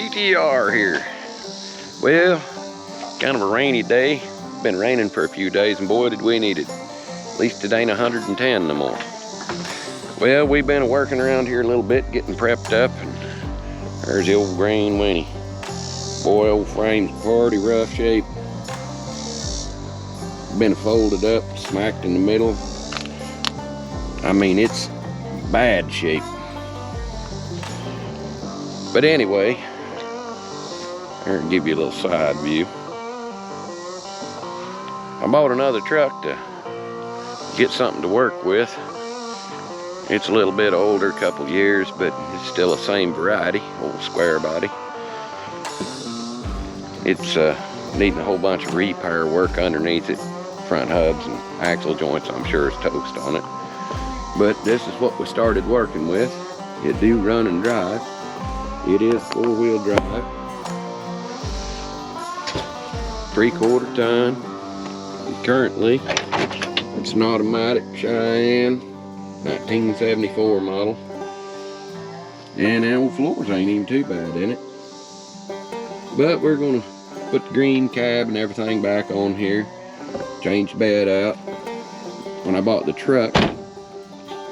CTR here. Well, kind of a rainy day. Been raining for a few days, and boy did we need it. At least it ain't 110 no more. Well, we've been working around here a little bit, getting prepped up, and there's the old green Winnie. Boy, old frame's pretty rough shape. Been folded up, smacked in the middle. I mean, it's bad shape. But anyway, I'll give you a little side view. I bought another truck to get something to work with. It's a little bit older, couple years, but it's still the same variety, old square body. It's needing a whole bunch of repair work underneath it. Front hubs and axle joints, I'm sure, is toast on it. But this is what we started working with. It do run and drive. It is 4-wheel drive. 3/4 ton. Currently, it's an automatic Cheyenne 1974 model. And the old floors ain't even too bad in it. But we're gonna put the green cab and everything back on here. Change the bed out. When I bought the truck,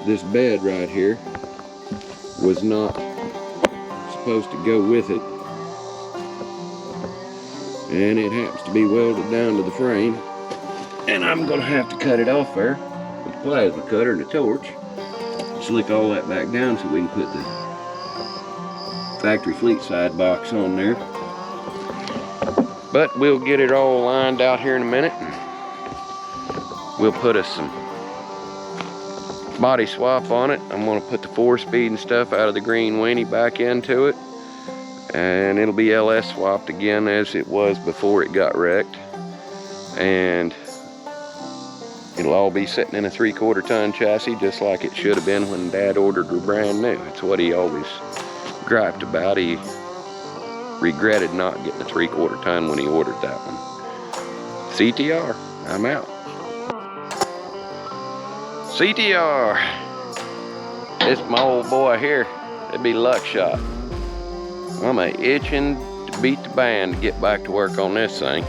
this bed right here was not supposed to go with it, and it happens to be welded down to the frame, and I'm gonna have to cut it off there with a plasma cutter and a torch, slick all that back down so we can put the factory fleet side box on there. But we'll get it all lined out here in a minute. We'll put us some body swap on it. I'm gonna put the 4-speed and stuff out of the green Winnie back into it, and it'll be LS swapped again as it was before it got wrecked, and it'll all be sitting in a 3/4 ton chassis just like it should have been when Dad ordered her brand new. It's what he always griped about. He regretted not getting a 3/4 ton when he ordered that one. CTR, I'm out. CTR. This is my old boy here. It'd be Luckshot. I'm itching to beat the band to get back to work on this thing.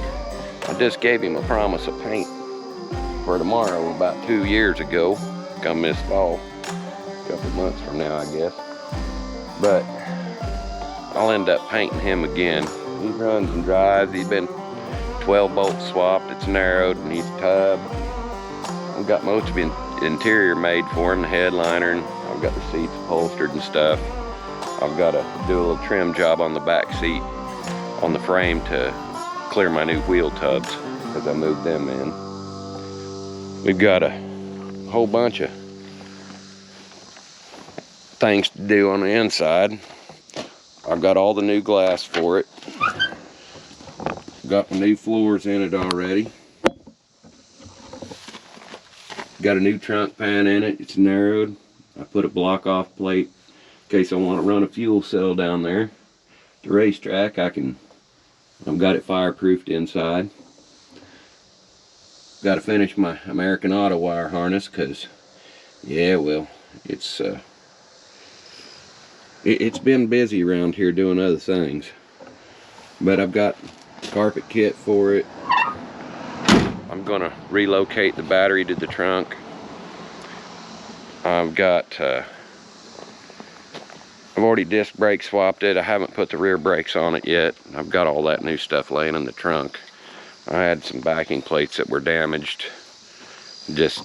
I just gave him a promise of paint for tomorrow about 2 years ago. Come this fall. A couple months from now, I guess. But I'll end up painting him again. He runs and drives. He's been 12 bolts swapped. It's narrowed and he's a tub. I've got most of the interior made for him, the headliner, and I've got the seats upholstered and stuff. I've got to do a little trim job on the back seat on the frame to clear my new wheel tubs because I moved them in. We've got a whole bunch of things to do on the inside. I've got all the new glass for it. Got the new floors in it already. Got a new trunk pan in it. It's narrowed. I put a block off plate in case I want to run a fuel cell down there. The racetrack, I've got it fireproofed inside. Got to finish my American Auto wire harness because, yeah, well, it's been busy around here doing other things. But I've got carpet kit for it. I'm gonna relocate the battery to the trunk. I've already disc brake swapped it. I haven't put the rear brakes on it yet. I've got all that new stuff laying in the trunk. I had some backing plates that were damaged, just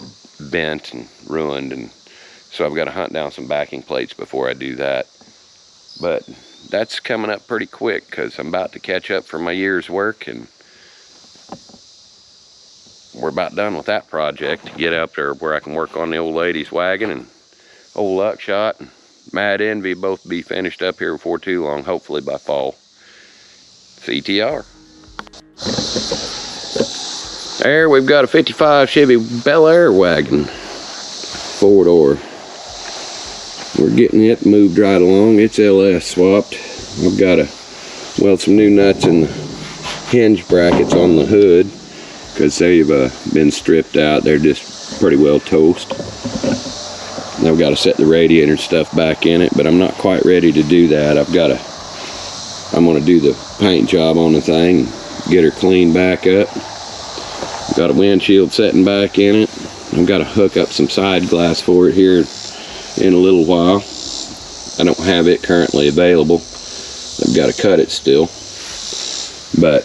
bent and ruined, and so I've got to hunt down some backing plates before I do that. But that's coming up pretty quick because I'm about to catch up for my year's work, and we're about done with that project to get up there where I can work on the old lady's wagon, and old Luckshot and Madden both be finished up here before too long, hopefully by fall. CTR. There we've got a 55 Chevy Bel Air wagon, 4-door. We're getting it moved right along. It's LS swapped. I've got to weld some new nuts in the hinge brackets on the hood because they've been stripped out. They're just pretty well toast. And I've got to set the radiator and stuff back in it, but I'm not quite ready to do that. I've got to I'm gonna do the paint job on the thing, get her cleaned back up. Got a windshield setting back in it. I've got to hook up some side glass for it here in a little while. I don't have it currently available. I've got to cut it still. But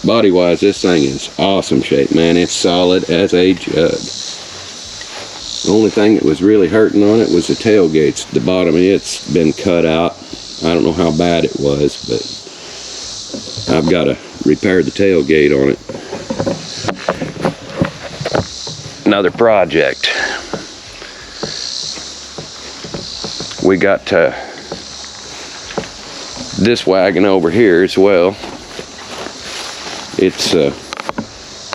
body wise, this thing is awesome shape, man. It's solid as a jug. The only thing that was really hurting on it was the tailgates. The bottom of it's been cut out. I don't know how bad it was, but I've got to repair the tailgate on it. Another project. We got this wagon over here as well. It's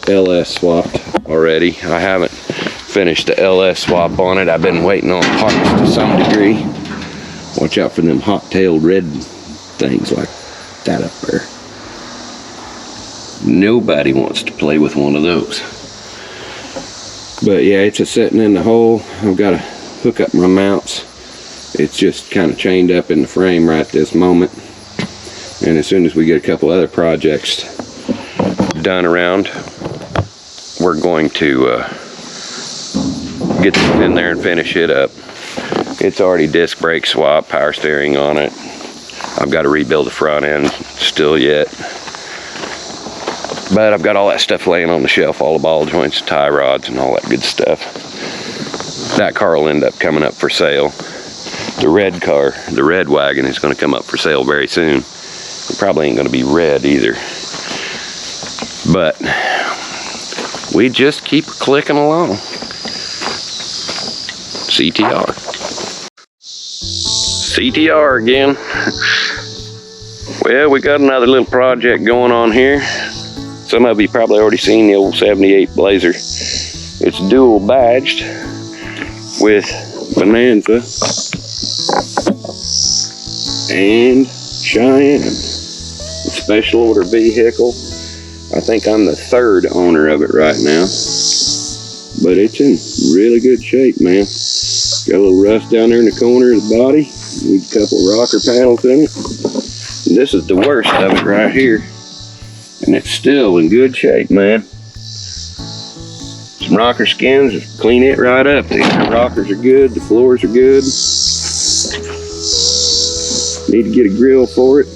LS swapped already. I haven't finished the LS swap on it. I've been waiting on parts to some degree. Watch out for them hot-tailed red things like that up there. Nobody wants to play with one of those. But yeah, it's a sitting in the hole. I've got to hook up my mounts. It's just kind of chained up in the frame right this moment. And as soon as we get a couple other projects done around, we're going to get this in there and finish it up. It's already disc brake swap, power steering on it. I've got to rebuild the front end still yet. But I've got all that stuff laying on the shelf, all the ball joints, tie rods, and all that good stuff. That car will end up coming up for sale. The red car, the red wagon, is going to come up for sale very soon. It probably ain't going to be red either. But we just keep clicking along. CTR. CTR again. Well, we got another little project going on here. Some of you probably already seen the old 78 Blazer. It's dual badged with Bonanza and Cheyenne. A special order vehicle. I think I'm the third owner of it right now. But it's in really good shape, man. Got a little rust down there in the corner of the body. Needs a couple rocker panels in it. And this is the worst of it right here. And it's still in good shape, man. Some rocker skins, just clean it right up. The rockers are good, the floors are good. Need to get a grill for it. I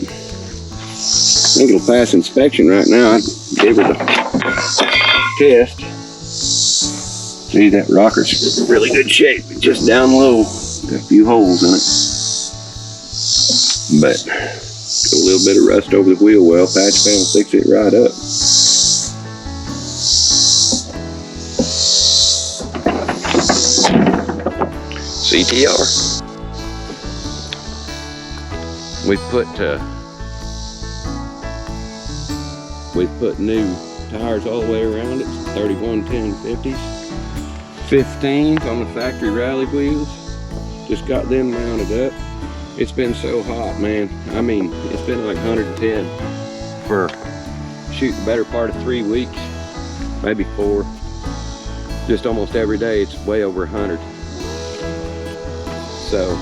think it'll pass inspection right now. I gave it a test. See, that rocker's in really good shape. It's just down low. Got a few holes in it. But a little bit of rust over the wheel well. Patch panel fix it right up. CTR. We've put new tires all the way around it. 31 1050s. 15s on the factory rally wheels. Just got them mounted up. It's been so hot, man. I mean, it's been like 110 for shoot the better part of 3 weeks, maybe 4. Just almost every day it's way over 100. So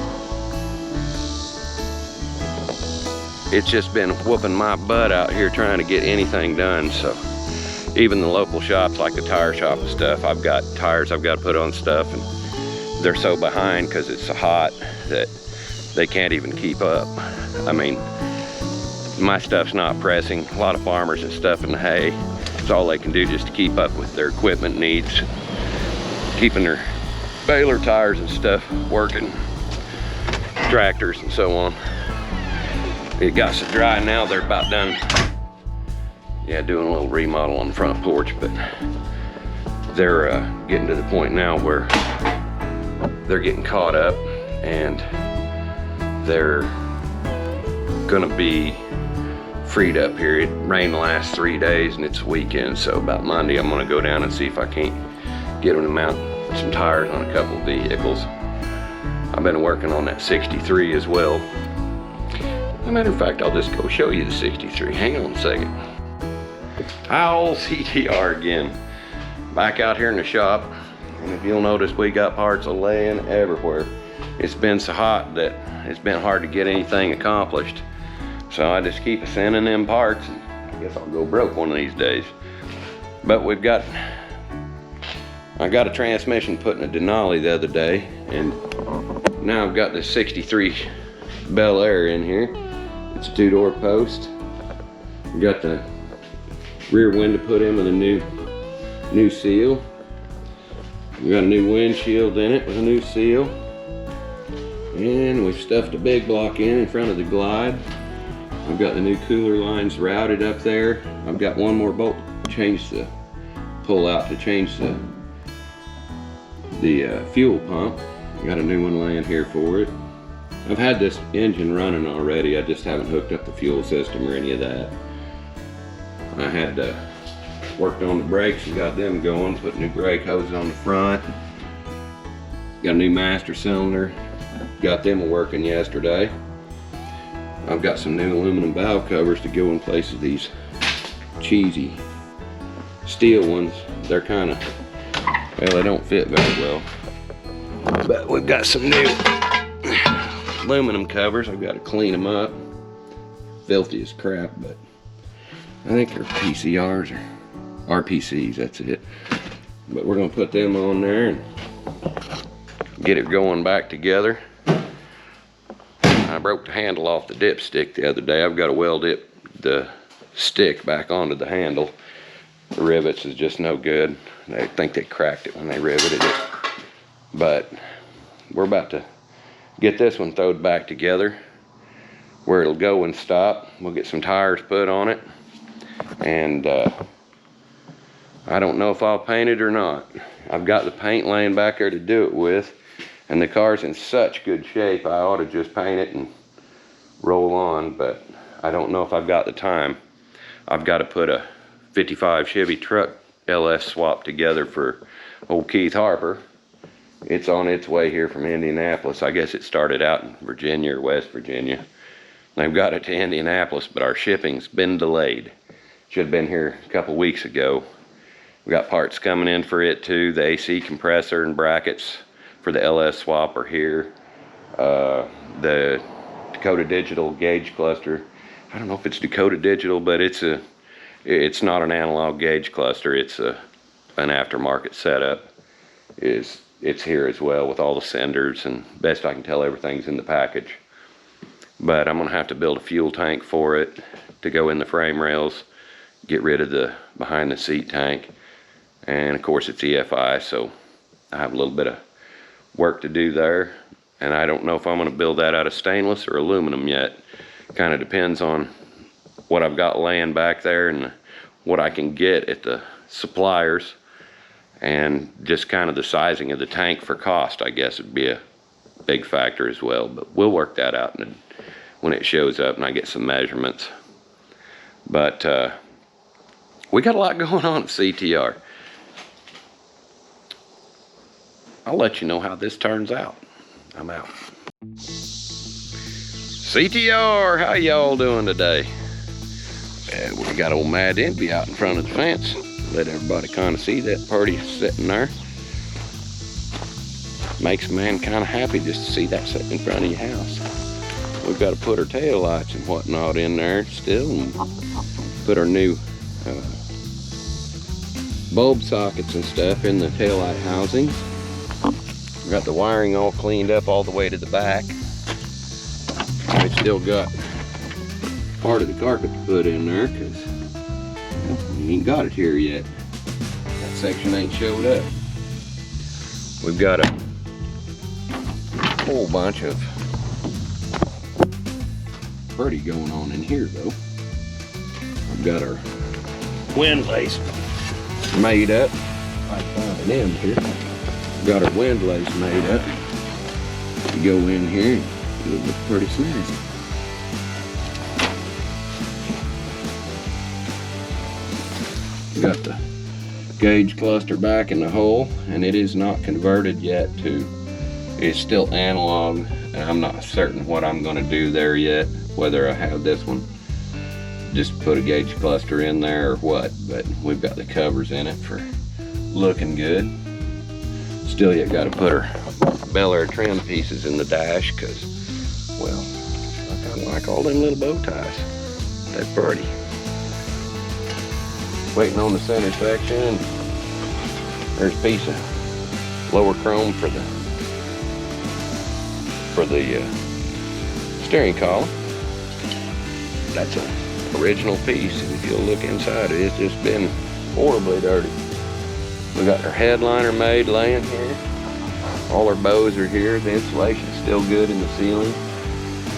it's just been whooping my butt out here trying to get anything done. So even the local shops like the tire shop and stuff, I've got tires I've got to put on stuff, and they're so behind because it's so hot that they can't even keep up. I mean, my stuff's not pressing. A lot of farmers and stuff in the hay, it's all they can do just to keep up with their equipment needs, keeping their baler tires and stuff working, tractors and so on. It got so dry now, they're about done. Yeah, doing a little remodel on the front porch, but they're getting to the point now where they're getting caught up, and they're gonna be freed up here. It rained the last 3 days and it's a weekend, so about Monday I'm gonna go down and see if I can't get them to mount some tires on a couple of vehicles. I've been working on that 63 as well. As a matter of fact, I'll just go show you the 63. Hang on a second. Hi, old CTR again. Back out here in the shop, and if you'll notice, we got parts laying everywhere. It's been so hot that it's been hard to get anything accomplished. So I just keep sending them parts, and I guess I'll go broke one of these days. But I got a transmission put in a Denali the other day, and now I've got this 63 Bel Air in here. It's a 2-door post. We got the rear window put in with a new seal. We got a new windshield in it with a new seal. And we've stuffed a big block in front of the Glide. I've got the new cooler lines routed up there. I've got one more bolt to pull out to change the fuel pump. Got a new one laying here for it. I've had this engine running already. I just haven't hooked up the fuel system or any of that. I had worked on the brakes and got them going, put new brake hoses on the front. Got a new master cylinder. Got them working yesterday. I've got some new aluminum valve covers to go in place of these cheesy steel ones. They're kind of, well, they don't fit very well. But we've got some new aluminum covers. I've got to clean them up. Filthy as crap, but I think they're PCRs or RPCs, that's it. But we're gonna put them on there and get it going back together. I broke the handle off the dipstick the other day. I've got to weld the stick back onto the handle. The rivets is just no good. I think they cracked it when they riveted it. But we're about to get this one thrown back together where it'll go and stop. We'll get some tires put on it. And I don't know if I'll paint it or not. I've got the paint laying back there to do it with. And the car's in such good shape, I ought to just paint it and roll on, but I don't know if I've got the time. I've got to put a 55 Chevy truck LS swap together for old Keith Harper. It's on its way here from Indianapolis. I guess it started out in Virginia or West Virginia. They've got it to Indianapolis, but our shipping's been delayed. Should have been here a couple weeks ago. We got parts coming in for it too. The AC compressor and brackets for the LS swap are here. The Dakota Digital gauge cluster. I don't know if it's Dakota Digital, but it's not an analog gauge cluster. It's an aftermarket setup. It's here as well with all the senders, and best I can tell, everything's in the package. But I'm gonna have to build a fuel tank for it to go in the frame rails, get rid of the behind the seat tank, and of course it's EFI, so I have a little bit of work to do there. And I don't know if I'm going to build that out of stainless or aluminum yet. Kind of depends on what I've got laying back there and what I can get at the suppliers, and just kind of the sizing of the tank for cost, I guess, would be a big factor as well. But we'll work that out when it shows up and I get some measurements. But we got a lot going on at CTR. I'll let you know how this turns out. I'm out. CTR, how y'all doing today? We got old Madden be out in front of the fence. Let everybody kind of see that party sitting there. Makes a man kind of happy just to see that sitting in front of your house. We've got to put our tail lights and whatnot in there still, and put our new bulb sockets and stuff in the tail light housing. Got the wiring all cleaned up all the way to the back. I've still got part of the carpet to put in there because we ain't got it here yet. That section ain't showed up. We've got a whole bunch of pretty going on in here though. We've got our wind lace made up. I found an end here. Got our wind lace made up. You go in here and it'll look pretty snazzy. Got the gauge cluster back in the hole, and it is not converted yet to, it's still analog, and I'm not certain what I'm going to do there yet, whether I have this one just put a gauge cluster in there or what, but we've got the covers in it for looking good. Still yet got to put our Bel Air trim pieces in the dash because, well, I kind of like all them little bow ties. They're pretty. Waiting on the center section. There's a piece of lower chrome for the steering column. That's an original piece, and if you'll look inside it, it's just been horribly dirty. We got our headliner made laying here. All our bows are here. The insulation's still good in the ceiling.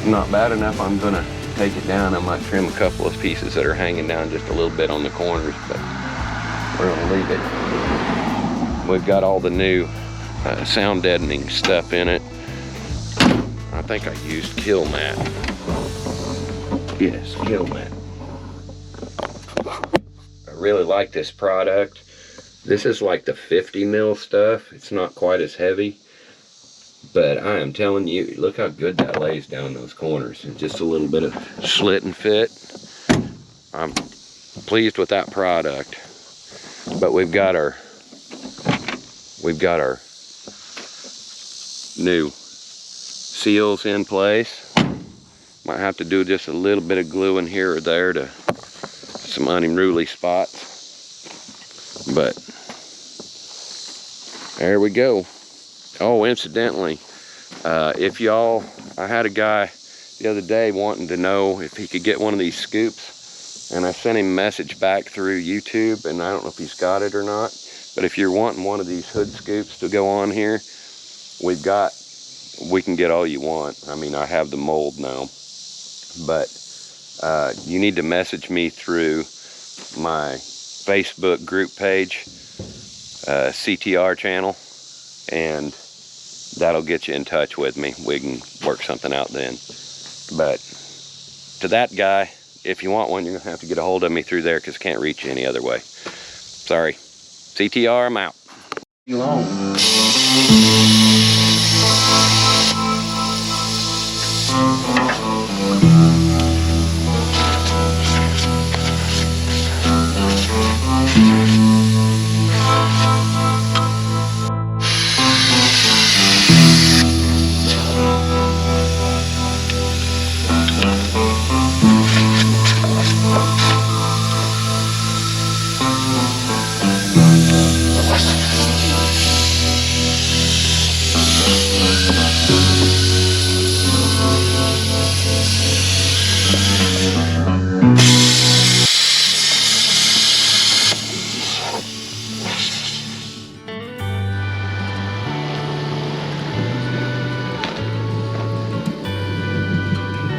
Not bad enough. I'm gonna take it down. I might trim a couple of pieces that are hanging down just a little bit on the corners, but we're gonna leave it. We've got all the new sound deadening stuff in it. I think I used Kill Mat. Yes, Kill Mat. I really like this product. This is like the 50 mil stuff. It's not quite as heavy, but I am telling you, look how good that lays down those corners. And just a little bit of slit and fit. I'm pleased with that product. But we've got our new seals in place. Might have to do just a little bit of gluing here or there to some unruly spots. But there we go. Oh, incidentally, if y'all, I had a guy the other day wanting to know if he could get one of these scoops, and I sent him a message back through YouTube, and I don't know if he's got it or not, but if you're wanting one of these hood scoops to go on here, we can get all you want. I mean, I have the mold now, but you need to message me through my Facebook group page, CTR channel, and that'll get you in touch with me. We can work something out then. But to that guy, if you want one, you're gonna have to get a hold of me through there because I can't reach you any other way. Sorry. CTR, I'm out. Too long.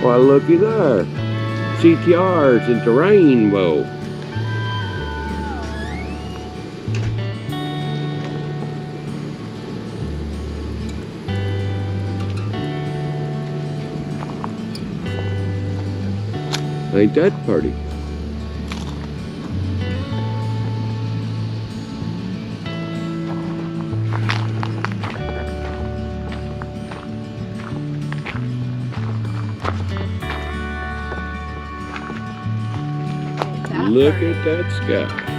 Why, looky there. CTRs into rainbow. Ain't that pretty? Look at that sky.